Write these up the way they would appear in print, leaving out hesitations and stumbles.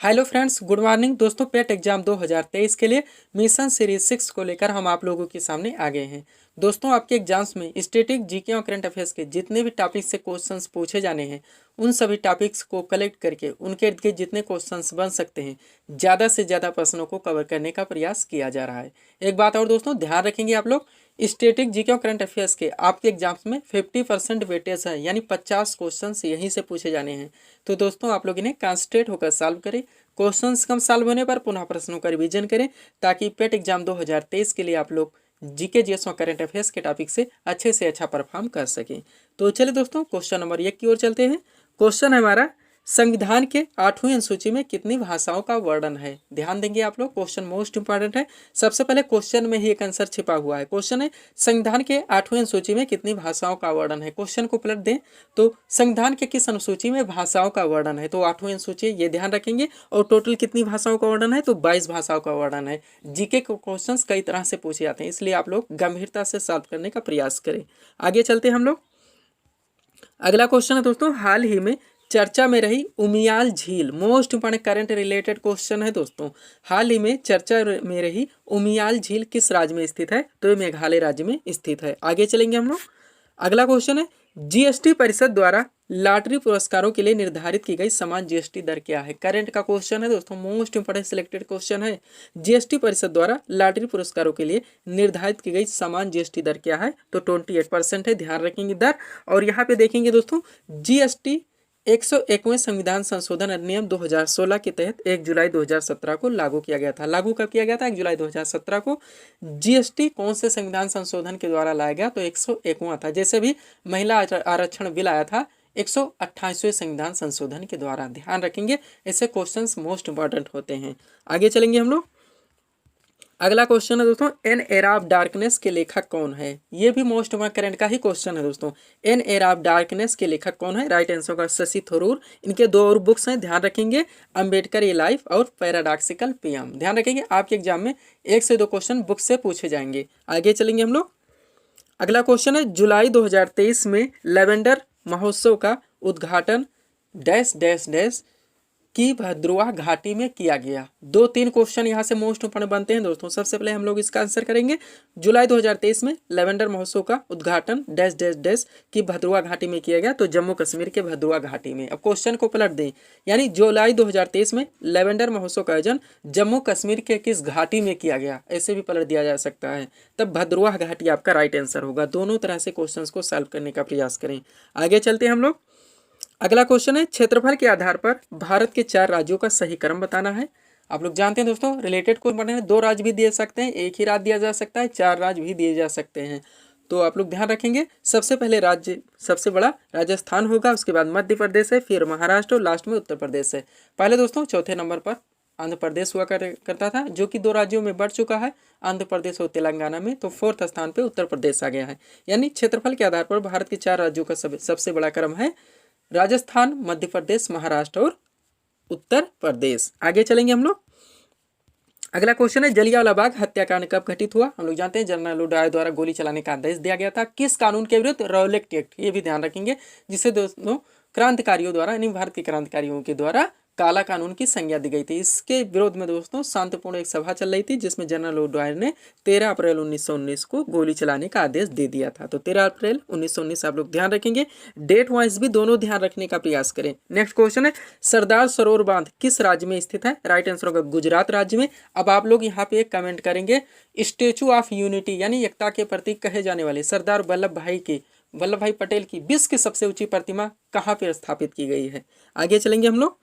Hello friends, good morning दोस्तों। पेट exam 2023 के लिए मिशन सीरीज 6 को लेकर हम आप लोगों के सामने आ गए हैं। दोस्तों, आपके एग्जाम्स में स्टैटिक, जीके और करंट अफेयर्स के जितने भी टॉपिक्स से क्वेश्चंस पूछे जाने हैं, उन सभी टॉपिक्स को कलेक्ट करके उनके इर्द गिर्द जितने क्वेश्चंस बन सकते हैं, ज़्यादा से ज़्यादा प्रश्नों को कवर करने का प्रयास किया जा रहा है। एक बात और दोस्तों, ध्यान रखेंगे आप लोग, स्टैटिक, जीके और करंट अफेयर्स के आपके एग्जाम्स में 50% वेटेज है, यानी 50 क्वेश्चन यहीं से पूछे जाने हैं। तो दोस्तों, आप लोग इन्हें कॉन्सेंट्रेट होकर सॉल्व करें। क्वेश्चंस कम सॉल्व होने पर पुनः प्रश्नों का रिवीजन करें, ताकि पेट एग्जाम 2023 के लिए आप लोग जीके, जीएस और करंट अफेयर्स के टॉपिक से अच्छा परफॉर्म कर सकें। तो चलिए दोस्तों, क्वेश्चन नंबर 1 की ओर चलते हैं। क्वेश्चन है हमारा, संविधान के 8वीं अनुसूची में कितनी भाषाओं का वर्णन है। ध्यान देंगे आप लोग, क्वेश्चन मोस्ट इंपॉर्टेंट है। सबसे पहले क्वेश्चन में ही एक आंसर छिपा हुआ है। क्वेश्चन है, संविधान के 8वीं अनुसूची में कितनी भाषाओं का वर्णन है। क्वेश्चन को पलट दें तो संविधान के किस अनुसूची में भाषाओं का वर्णन है, तो 8वीं अनुसूची, ये ध्यान रखेंगे। और टोटल कितनी भाषाओं का वर्णन है, तो 22 भाषाओं का वर्णन है। जीके के क्वेश्चन कई तरह से पूछे जाते हैं, इसलिए आप लोग गंभीरता से सॉल्व करने का प्रयास करें। आगे चलते हैं हम लोग। अगला क्वेश्चन है दोस्तों, हाल ही में चर्चा में रही उमियाल झील, most important current related question है दोस्तों। हाल ही में चर्चा में रही उमियाल झील किस राज्य में स्थित है, तो ये मेघालय राज्य में स्थित है। आगे चलेंगे हम लोग। अगला क्वेश्चन है, जीएसटी परिषद द्वारा लॉटरी पुरस्कारों के लिए निर्धारित की गई समान जीएसटी दर क्या है। करंट का क्वेश्चन है दोस्तों, मोस्ट इंपोर्टेंट सिलेक्टेड क्वेश्चन है। जीएसटी परिषद द्वारा लॉटरी पुरस्कारों के लिए निर्धारित की गई समान जीएसटी दर क्या है, तो 28% है। ध्यान रखेंगे दर। और यहाँ पे देखेंगे दोस्तों, जीएसटी 101वें संविधान संशोधन अधिनियम 2016 के तहत 1 जुलाई 2017 को लागू किया गया था। लागू कब किया गया था? 1 जुलाई 2017 को। जीएसटी कौन से संविधान संशोधन के द्वारा लाया गया, तो 101वां था। जैसे भी महिला आरक्षण बिल आया था, 128वें संविधान संशोधन के द्वारा। ध्यान रखेंगे, ऐसे क्वेश्चंस मोस्ट इंपॉर्टेंट होते हैं। आगे चलेंगे हम लोग। अगला क्वेश्चन है दोस्तों, एन एरा ऑफ डार्कनेस के लेखक कौन है। ये भी मोस्ट करंट का ही क्वेश्चन है दोस्तों। एन एरा ऑफ डार्कनेस के लेखक कौन है? राइट आंसर का शशि थरूर। इनके 2 और बुक्स हैं, ध्यान रखेंगे, अंबेडकर ए लाइफ और पैराडॉक्सिकल पीएम। ध्यान रखेंगे, आपके एग्जाम में 1 से 2 क्वेश्चन बुक से पूछे जाएंगे। आगे चलेंगे हम लोग। अगला क्वेश्चन है, जुलाई 2023 में लेवेंडर महोत्सव का उद्घाटन डैश डैश डैश की भद्रुआ घाटी में किया गया। 2-3 क्वेश्चन यहाँ से मोस्ट इंपोर्टेंट बनते हैं दोस्तों। सबसे पहले हम लोग इसका आंसर करेंगे, जुलाई 2023 में लेवेंडर महोत्सव का उद्घाटन डैश डैश डैश की भद्रुआ घाटी में किया गया, तो जम्मू कश्मीर के भद्रुआ घाटी में। अब क्वेश्चन को पलट दें, यानी जुलाई 2023 में लेवेंडर महोत्सव का आयोजन जम्मू कश्मीर के किस घाटी में किया गया, ऐसे भी पलट दिया जा सकता है। तब भद्रुआ घाटी आपका राइट आंसर होगा। दोनों तरह से क्वेश्चन को सॉल्व करने का प्रयास करें। आगे चलते हैं हम लोग। अगला क्वेश्चन है, क्षेत्रफल के आधार पर भारत के 4 राज्यों का सही क्रम बताना है। आप लोग जानते हैं दोस्तों, रिलेटेड क्वेश्चन पढ़ने में 2 राज्य भी दिए सकते हैं, एक ही राज्य दिया जा सकता है, 4 राज्य भी दिए जा सकते हैं। तो आप लोग ध्यान रखेंगे, सबसे पहले राज्य सबसे बड़ा राजस्थान होगा, उसके बाद मध्य प्रदेश है, फिर महाराष्ट्र और लास्ट में उत्तर प्रदेश है। पहले दोस्तों चौथे नंबर पर आंध्र प्रदेश हुआ करता था, जो कि 2 राज्यों में बढ़ चुका है, आंध्र प्रदेश और तेलंगाना में। तो 4th स्थान पे उत्तर प्रदेश आ गया है। यानी क्षेत्रफल के आधार पर भारत के 4 राज्यों का सबसे बड़ा क्रम है राजस्थान, मध्य प्रदेश, महाराष्ट्र और उत्तर प्रदेश। आगे चलेंगे हम लोग। अगला क्वेश्चन है, जलियांवाला बाग हत्याकांड कब घटित हुआ। हम लोग जानते हैं, जनरल डायर द्वारा गोली चलाने का आदेश दिया गया था। किस कानून के विरुद्ध? Rowlatt act. ये भी ध्यान रखेंगे, जिसे दोस्तों क्रांतिकारियों द्वारा, यानी भारत के क्रांतिकारियों के द्वारा काला कानून की संज्ञा दी गई थी। इसके विरोध में दोस्तों शांतिपूर्ण एक सभा चल रही थी, जिसमें जनरल डायर ने 13 अप्रैल 1919 को गोली चलाने का आदेश दे दिया था। तो 13 अप्रैल 1919 आप लोग ध्यान रखेंगे, डेट वाइज भी दोनों ध्यान रखने का प्रयास करें। नेक्स्ट क्वेश्चन है, सरदार सरोवर बांध किस राज्य में स्थित है। राइट आंसर होगा गुजरात राज्य में। अब आप लोग यहाँ पे एक कमेंट करेंगे, स्टेचू ऑफ यूनिटी यानी एकता के प्रतीक कहे जाने वाले सरदार वल्लभ भाई पटेल की विश्व की सबसे ऊंची प्रतिमा कहाँ पर स्थापित की गई है। आगे चलेंगे हम लोग।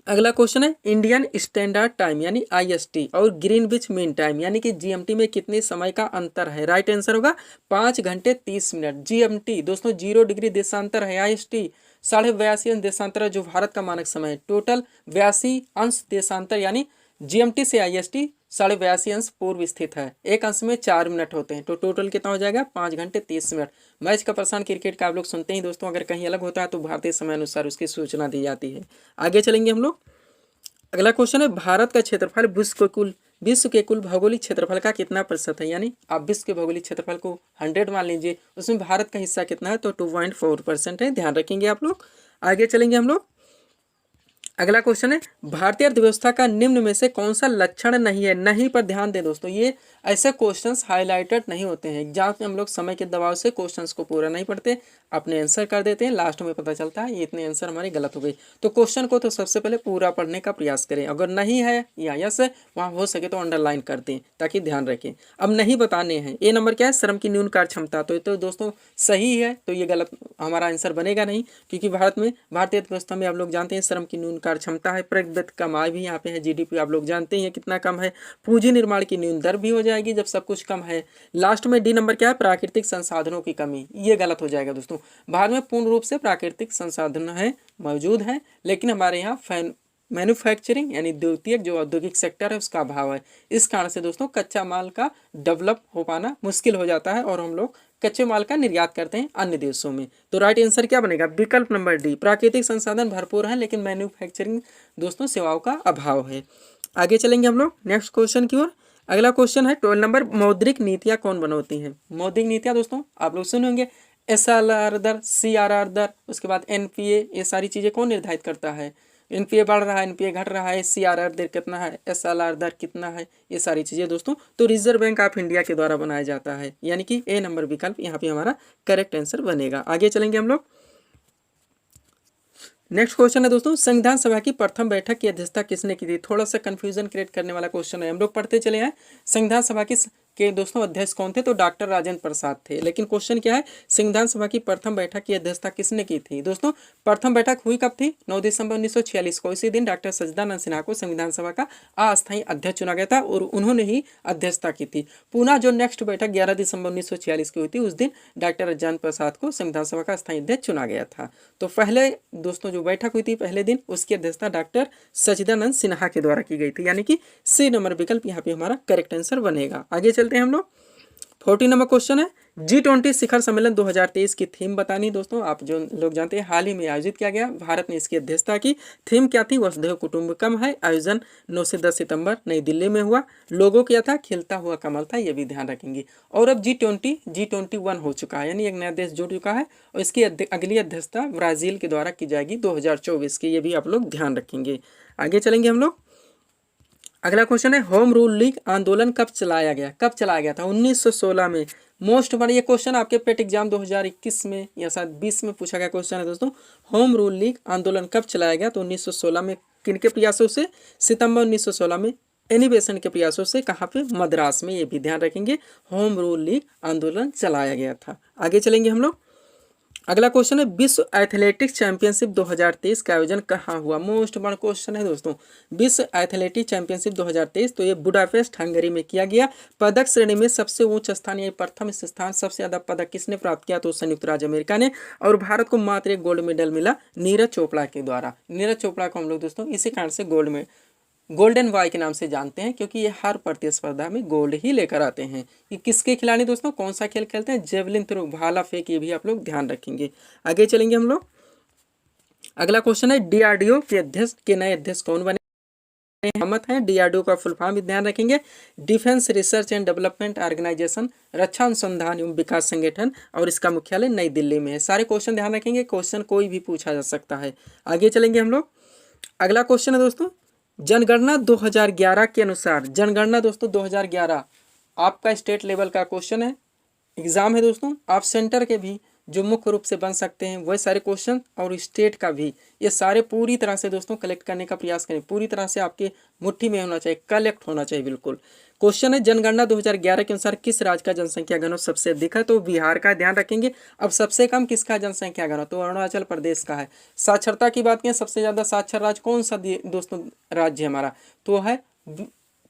अगला क्वेश्चन है, इंडियन स्टैंडर्ड टाइम यानी आईएसटी और ग्रीनविच मीन टाइम यानी कि जीएमटी में कितने समय का अंतर है। राइट आंसर होगा 5 घंटे 30 मिनट। जीएमटी दोस्तों 0 डिग्री देशांतर है, आईएसटी 82.5 अंश देशांतर है, जो भारत का मानक समय है। टोटल 82 अंश देशांतर, यानी जीएमटी से आईएसटी 82.5 अंश पूर्व स्थित है। एक अंश में 4 मिनट होते हैं, तो टोटल कितना हो जाएगा? 5 घंटे 30 मिनट। मैच का प्रसारण क्रिकेट का आप लोग सुनते ही दोस्तों, अगर कहीं अलग होता है तो भारतीय समय अनुसार उसकी सूचना दी जाती है। आगे चलेंगे हम लोग। अगला क्वेश्चन है, भारत का क्षेत्रफल विश्व के कुल भौगोलिक क्षेत्रफल का कितना प्रतिशत है। यानी आप विश्व के भौगोलिक क्षेत्रफल को 100 मान लीजिए, उसमें भारत का हिस्सा कितना है, तो 2.4% है। ध्यान रखेंगे आप लोग। आगे चलेंगे हम लोग। अगला क्वेश्चन है भारतीय अर्थव्यवस्था का निम्न में से कौन सा लक्षण नहीं है। नहीं पर ध्यान दें दोस्तों, ये ऐसे क्वेश्चंस हाईलाइटेड नहीं होते हैं। एग्जाम में हम लोग समय के दबाव से क्वेश्चंस को पूरा नहीं पढ़ते, अपने आंसर कर देते हैं, लास्ट में पता चलता है ये इतने आंसर हमारे गलत हो गए। तो क्वेश्चन को तो सबसे पहले पूरा पढ़ने का प्रयास करें, अगर नहीं है या यस है वहाँ हो सके तो अंडरलाइन कर दें ताकि ध्यान रखें। अब नहीं बताने हैं। ए नंबर क्या है, श्रम की न्यून कार्य क्षमता, तो ये तो दोस्तों सही है, तो ये गलत हमारा आंसर बनेगा नहीं, क्योंकि भारतीय अर्थव्यवस्था में आप लोग जानते हैं श्रम की न्यून कार्य क्षमता है, प्रगति कमाई भी यहाँ पे है, जीडीपी आप लोग जानते हैं कितना कम है, पूंजी निर्माण की न्यून दर भी हो जाएगी जब सब कुछ कम है। लास्ट में डी नंबर क्या है, प्राकृतिक संसाधनों की कमी, ये गलत हो जाएगा दोस्तों। भारत में पूर्ण रूप से प्राकृतिक संसाधन है मौजूद है, लेकिन हमारे यहाँ मैन्युफैक्चरिंग यानी द्वितीयक जो औद्योगिक सेक्टर है उसका अभाव है। इस कारण से दोस्तों कच्चा माल का डेवलप हो पाना मुश्किल हो जाता है और हम लोग कच्चे माल का निर्यात करते हैं अन्य देशों में। तो राइट आंसर क्या बनेगा, विकल्प नंबर डी, प्राकृतिक संसाधन भरपूर है लेकिन मैन्युफैक्चरिंग दोस्तों सेवाओं का अभाव है। आगे चलेंगे हम लोग नेक्स्ट क्वेश्चन की ओर। अगला क्वेश्चन है 12 नंबर, मौद्रिक नीतियाँ कौन बनवाती हैं। मौद्रिक नीतियाँ दोस्तों आप लोग सुने होंगे, SLR दर, CRR दर, उसके बाद NPA, ये सारी चीज़ें कौन निर्धारित करता है। NPA बढ़ रहा है, NPA घट रहा है, CRR दर कितना है, SLR दर कितना है, ये सारी चीज़ें दोस्तों तो रिजर्व बैंक ऑफ इंडिया के द्वारा बनाया जाता है, यानी कि ए नंबर विकल्प यहाँ पे हमारा करेक्ट आंसर बनेगा। आगे चलेंगे हम लोग। नेक्स्ट क्वेश्चन है दोस्तों, संविधान सभा की प्रथम बैठक की अध्यक्षता किसने की थी। थोड़ा सा कंफ्यूजन क्रिएट करने वाला क्वेश्चन है, हम लोग पढ़ते चले हैं। संविधान सभा के दोस्तों अध्यक्ष कौन थे, तो डॉक्टर राजेंद्र प्रसाद थे। लेकिन क्वेश्चन क्या है, संविधान सभा की प्रथम बैठक की अध्यक्षता किसने की थी। दोस्तों प्रथम बैठक हुई कब थी, 9 दिसंबर 1946 को। इसी दिन डॉक्टर सच्चिदानंद सिन्हा को संविधान सभा का अस्थायी अध्यक्ष चुना गया था और उन्होंने ही अध्यक्षता की थी। पुनः जो नेक्स्ट बैठक 11 दिसंबर 1946 की हुई थी, उस दिन डॉक्टर राजेंद्र प्रसाद को संविधान सभा का अस्थायी अध्यक्ष चुना गया था। तो पहले दोस्तों जो बैठक हुई थी पहले दिन, उसकी अध्यक्षता डॉक्टर सच्चिदानंद सिन्हा के द्वारा की गई थी, यानी कि सी नंबर विकल्प यहाँ पे हमारा करेक्ट आंसर बनेगा। आगे चलते हैं हम लोग। 14 नंबर क्वेश्चन है, G20 शिखर सम्मेलन 2023 की थीम बतानी। दोस्तों आप जो लोग जानते हैं हाल ही में आयोजित किया गया, भारत ने इसकी अध्यक्षता की। थीम क्या थी, वसुधैव कुटुंबकम है। आयोजन 9 से 10 सितंबर नई दिल्ली में हुआ। लोगो क्या था, खिलता हुआ कमल था, ये भी ध्यान रखेंगे। और अब G21 हो चुका है, यानी एक नया देश जुड़ चुका है और इसकी अगली अध्यक्षता ब्राजील के द्वारा की जाएगी 2024 की, ये भी आप लोग ध्यान रखेंगे। आगे चलेंगे हम लोग। अगला क्वेश्चन है, होम रूल लीग आंदोलन कब चलाया गया। कब चलाया गया था, 1916 में। मोस्ट बड़ा ये क्वेश्चन आपके पेट एग्जाम 2021 में या शायद 20 में पूछा गया क्वेश्चन है दोस्तों। होम रूल लीग आंदोलन कब चलाया गया, तो 1916 में। किनके प्रयासों से, सितंबर 1916 में। एनी बेसेंट के प्रयासों से। कहाँ पे, मद्रास में, ये भी ध्यान रखेंगे। होम रूल लीग आंदोलन चलाया गया था। आगे चलेंगे हम लोग। अगला क्वेश्चन है, विश्व एथलेटिक्स चैंपियनशिप 2023 का आयोजन कहाँ हुआ। मोस्ट बड़ा क्वेश्चन है दोस्तों, विश्व एथलेटिक्स चैंपियनशिप 2023, तो ये बुडापेस्ट हंगरी में किया गया। पदक श्रेणी में सबसे उच्च स्थान, ये प्रथम स्थान, सबसे ज्यादा पदक किसने प्राप्त किया, तो संयुक्त राज्य अमेरिका ने। और भारत को मात्र एक गोल्ड मेडल मिला नीरज चोपड़ा के द्वारा। नीरज चोपड़ा को हम लोग दोस्तों इसी कारण से गोल्डन बॉय के नाम से जानते हैं, क्योंकि ये हर प्रतिस्पर्धा में गोल्ड ही लेकर आते हैं। ये किसके खिलाड़ी दोस्तों, कौन सा खेल खेलते हैं, जेवलिन थ्रो, भाला फेंक, ये भी आप लोग ध्यान रखेंगे। आगे चलेंगे हम लोग। अगला क्वेश्चन है, DRDO के अध्यक्ष के नए अध्यक्ष कौन बने। हमत है। DRDO का फुल फॉर्म भी ध्यान रखेंगे, defence research and development organisation, रक्षा अनुसंधान एवं विकास संगठन, और इसका मुख्यालय नई दिल्ली में है। सारे क्वेश्चन ध्यान रखेंगे, क्वेश्चन कोई भी पूछा जा सकता है। आगे चलेंगे हम लोग। अगला क्वेश्चन है दोस्तों, जनगणना 2011 के अनुसार, जनगणना दोस्तों 2011 आपका स्टेट लेवल का क्वेश्चन है, एग्जाम है दोस्तों। आप सेंटर के भी जो मुख्य रूप से बन सकते हैं वही सारे क्वेश्चन, और स्टेट का भी, ये सारे पूरी तरह से दोस्तों कलेक्ट करने का प्रयास करें। पूरी तरह से आपके मुट्ठी में होना चाहिए, कलेक्ट होना चाहिए बिल्कुल। क्वेश्चन है, जनगणना 2011 के अनुसार किस राज्य का जनसंख्या घनत्व सबसे अधिक है, तो बिहार का ध्यान रखेंगे। अब सबसे कम किसका जनसंख्या घनत्व, तो अरुणाचल प्रदेश का है। साक्षरता की बात करें, सबसे ज्यादा साक्षर राज्य कौन सा दोस्तों राज्य हमारा, तो है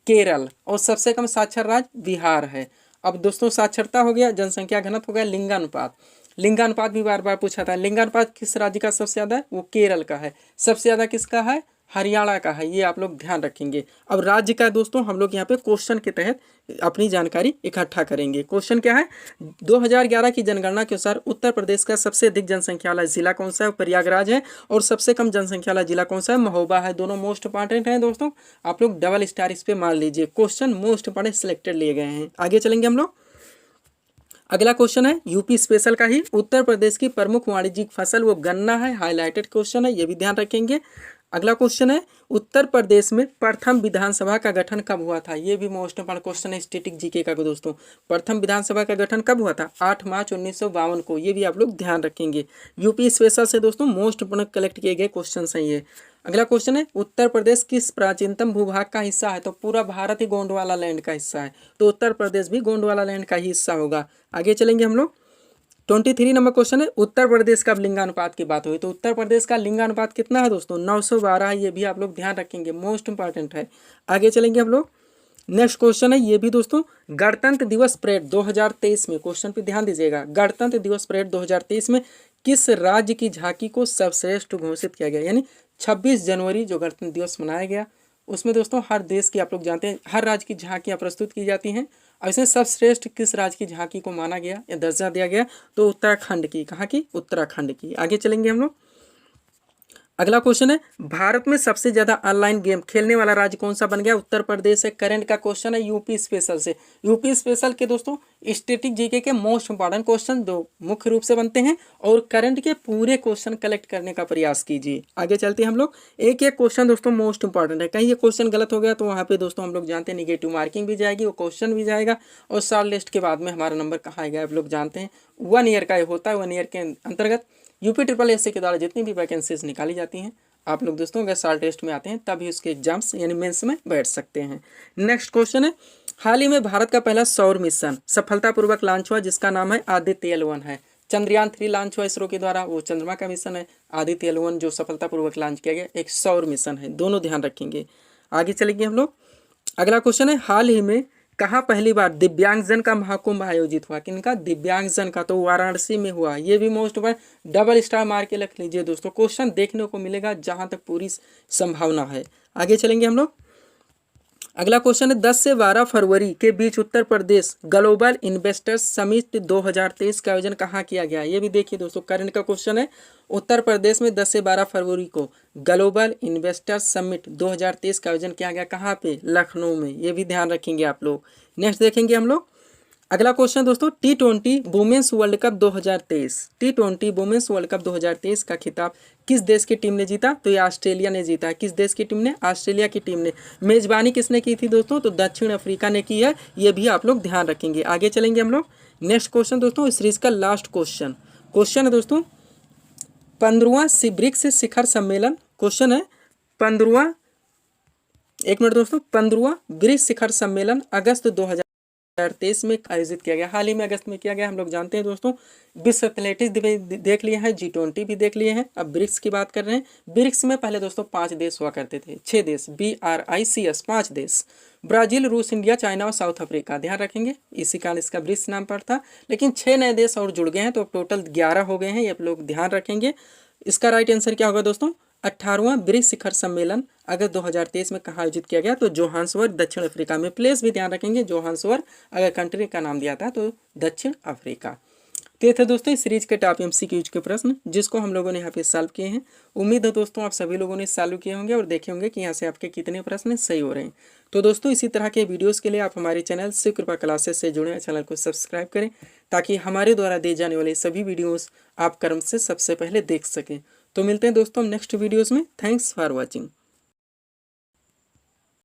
केरल। और सबसे कम साक्षर राज्य बिहार है। अब दोस्तों साक्षरता हो गया, जनसंख्या घनत्व हो गया, लिंगानुपात। लिंगानुपात भी बार बार पूछा था। लिंगानुपात किस राज्य का सबसे ज्यादा है, वो केरल का है। सबसे ज्यादा किसका है, हरियाणा का है, ये आप लोग ध्यान रखेंगे। अब राज्य का दोस्तों हम लोग यहाँ पे क्वेश्चन के तहत अपनी जानकारी इकट्ठा करेंगे। क्वेश्चन क्या है, 2011 की जनगणना के अनुसार उत्तर प्रदेश का सबसे अधिक जनसंख्या वाला जिला कौन सा है, प्रयागराज है। और सबसे कम जनसंख्या वाला जिला कौन सा है, महोबा है। दोनों मोस्ट इंपॉर्टेंट हैं दोस्तों, आप लोग डबल स्टार इस पे मार लीजिए। क्वेश्चन मोस्ट इंपॉर्टेंट सिलेक्टेड लिए गए हैं। आगे चलेंगे हम लोग। अगला क्वेश्चन है यूपी स्पेशल का ही, उत्तर प्रदेश की प्रमुख वाणिज्यिक फसल वो गन्ना है। हाईलाइटेड क्वेश्चन है, ये भी ध्यान रखेंगे। अगला क्वेश्चन है उत्तर प्रदेश में प्रथम विधानसभा का गठन कब हुआ था। ये भी मोस्ट इंपॉर्टेंट क्वेश्चन है स्टैटिक जीके का दोस्तों। प्रथम विधानसभा का गठन कब हुआ था? 8 मार्च 1952 को। ये भी आप लोग ध्यान रखेंगे। यूपी स्पेशल से दोस्तों मोस्ट इंपॉर्टेंट कलेक्ट किए गए क्वेश्चन हैं ये। अगला क्वेश्चन है उत्तर प्रदेश किस प्राचीनतम भूभाग का हिस्सा है? तो पूरा भारत ही गोंडवाना लैंड का हिस्सा है, तो उत्तर प्रदेश भी गोंडवाना लैंड का ही हिस्सा होगा। आगे चलेंगे हम लोग। 23 नंबर क्वेश्चन है उत्तर प्रदेश का लिंगानुपात की बात हुई तो उत्तर प्रदेश का लिंगानुपात कितना है दोस्तों? 912। ये भी आप लोग ध्यान रखेंगे, मोस्ट इंपॉर्टेंट है। आगे चलेंगे हम लोग। नेक्स्ट क्वेश्चन है ये भी दोस्तों गणतंत्र दिवस परेड 2023 में, क्वेश्चन पे ध्यान दीजिएगा, गणतंत्र दिवस परेड 2023 में किस राज्य की झांकी को सर्वश्रेष्ठ घोषित किया गया? यानी 26 जनवरी जो गणतंत्र दिवस मनाया गया उसमें दोस्तों हर देश की आप लोग जानते हैं हर राज्य की झांकियाँ प्रस्तुत की जाती हैं। और इसमें सर्वश्रेष्ठ किस राज्य की झांकी को माना गया या दर्जा दिया गया? तो उत्तराखंड की। कहाँ की? उत्तराखंड की। आगे चलेंगे हम लोग। अगला क्वेश्चन है भारत में सबसे ज्यादा ऑनलाइन गेम खेलने वाला राज्य कौन सा बन गया? उत्तर प्रदेश है। करंट का क्वेश्चन है यूपी स्पेशल से। यूपी स्पेशल के दोस्तों स्टैटिक जीके के मोस्ट इंपॉर्टेंट क्वेश्चन दो मुख्य रूप से बनते हैं और करंट के पूरे क्वेश्चन कलेक्ट करने का प्रयास कीजिए। आगे चलते हैं हम लोग। एक एक क्वेश्चन दोस्तों मोस्ट इंपॉर्टेंट है, कहीं ये क्वेश्चन गलत हो गया तो वहाँ पे दोस्तों हम लोग जानते हैं निगेटिव मार्किंग भी जाएगी, वो क्वेश्चन भी जाएगा और शॉर्ट लिस्ट के बाद में हमारा नंबर कहाँ आएगा आप लोग जानते हैं। 1 ईयर का होता है। 1 ईयर के अंतर्गत यूपी SSC के द्वारा जितनी भी वैकेंसीज निकाली जाती हैं आप लोग दोस्तों अगर साल टेस्ट में आते हैं तभी उसके एग्जाम्स यानी मेंस में बैठ सकते हैं। नेक्स्ट क्वेश्चन है हाल ही में भारत का पहला सौर मिशन सफलतापूर्वक लॉन्च हुआ जिसका नाम है आदित्य L1 है। चंद्रयान 3 लॉन्च हुआ इसरो के द्वारा, वो चंद्रमा का मिशन है। आदित्य L1 जो सफलतापूर्वक लॉन्च किया गया एक सौर मिशन है, दोनों ध्यान रखेंगे। आगे चलेंगे हम लोग। अगला क्वेश्चन है हाल ही में कहाँ पहली बार दिव्यांगजन का महाकुंभ आयोजित हुआ? किनका? दिव्यांगजन का। तो वाराणसी में हुआ। ये भी मोस्ट इंपॉर्टेंट डबल स्टार मार के रख लीजिए दोस्तों, क्वेश्चन देखने को मिलेगा जहां तक पूरी संभावना है। आगे चलेंगे हम लोग। अगला क्वेश्चन है 10 से 12 फरवरी के बीच Uttar Pradesh global investors summit 2023 का आयोजन कहाँ किया गया? ये भी देखिए दोस्तों करंट का क्वेश्चन है। उत्तर प्रदेश में 10 से 12 फरवरी को ग्लोबल इन्वेस्टर्स समिट 2023 का आयोजन किया गया। कहाँ पे? लखनऊ में। ये भी ध्यान रखेंगे आप लोग। नेक्स्ट देखेंगे हम लोग। अगला क्वेश्चन दोस्तों T20 women's world cup 2023, T20 women's world cup 2023 का खिताब किस देश की टीम ने जीता? तो ये ऑस्ट्रेलिया ने जीता है। किस देश की टीम ने? ऑस्ट्रेलिया की टीम ने। मेजबानी किसने की थी दोस्तों? तो दक्षिण अफ्रीका ने की है। ये भी आप लोग ध्यान रखेंगे। आगे चलेंगे हम लोग। नेक्स्ट क्वेश्चन दोस्तों इस सीरीज का लास्ट क्वेश्चन है दोस्तों 15वां ब्रिक्स शिखर सम्मेलन। क्वेश्चन है 15वां 15वां ब्रिक्स शिखर सम्मेलन अगस्त 2023 में आयोजित किया गया। हाल ही में अगस्त में किया गया। हम लोग जानते हैं दोस्तों विश्व एथलेटिक्स देख लिए हैं, G20 भी देख लिए हैं, अब ब्रिक्स की बात कर रहे हैं। ब्रिक्स में पहले दोस्तों 5 देश हुआ करते थे, 6 देश, BRICS 5 देश, ब्राजील, रूस, इंडिया, चाइना और साउथ अफ्रीका। ध्यान रखेंगे इसी कारण इसका ब्रिक्स नाम पर था। लेकिन 6 नए देश और जुड़ गए हैं तो टोटल 11 हो गए हैं, ये आप लोग ध्यान रखेंगे। इसका राइट आंसर क्या होगा दोस्तों? 18वां ब्रिक्स शिखर सम्मेलन अगस्त 2023 में कहाँ आयोजित किया गया? तो जोहान्सबर्ग दक्षिण अफ्रीका में। प्लेस भी ध्यान रखेंगे, जोहान्सबर्ग अगर कंट्री का नाम दिया था तो दक्षिण अफ्रीका। तो ये थे दोस्तों इस सीरीज के टॉप MCQs के प्रश्न जिसको हम लोगों ने यहाँ पे सॉल्व किए हैं। उम्मीद है दोस्तों आप सभी लोगों ने सॉल्व किए होंगे और देखे होंगे कि यहाँ से आपके कितने प्रश्न सही हो रहे हैं। तो दोस्तों इसी तरह के वीडियोस के लिए आप हमारे चैनल शिव कृपा क्लासेस से जुड़े, चैनल को सब्सक्राइब करें ताकि हमारे द्वारा दिए जाने वाले सभी वीडियोस आप क्रम से सबसे पहले देख सकें। तो मिलते हैं दोस्तों नेक्स्ट वीडियोस में। Thanks for watching.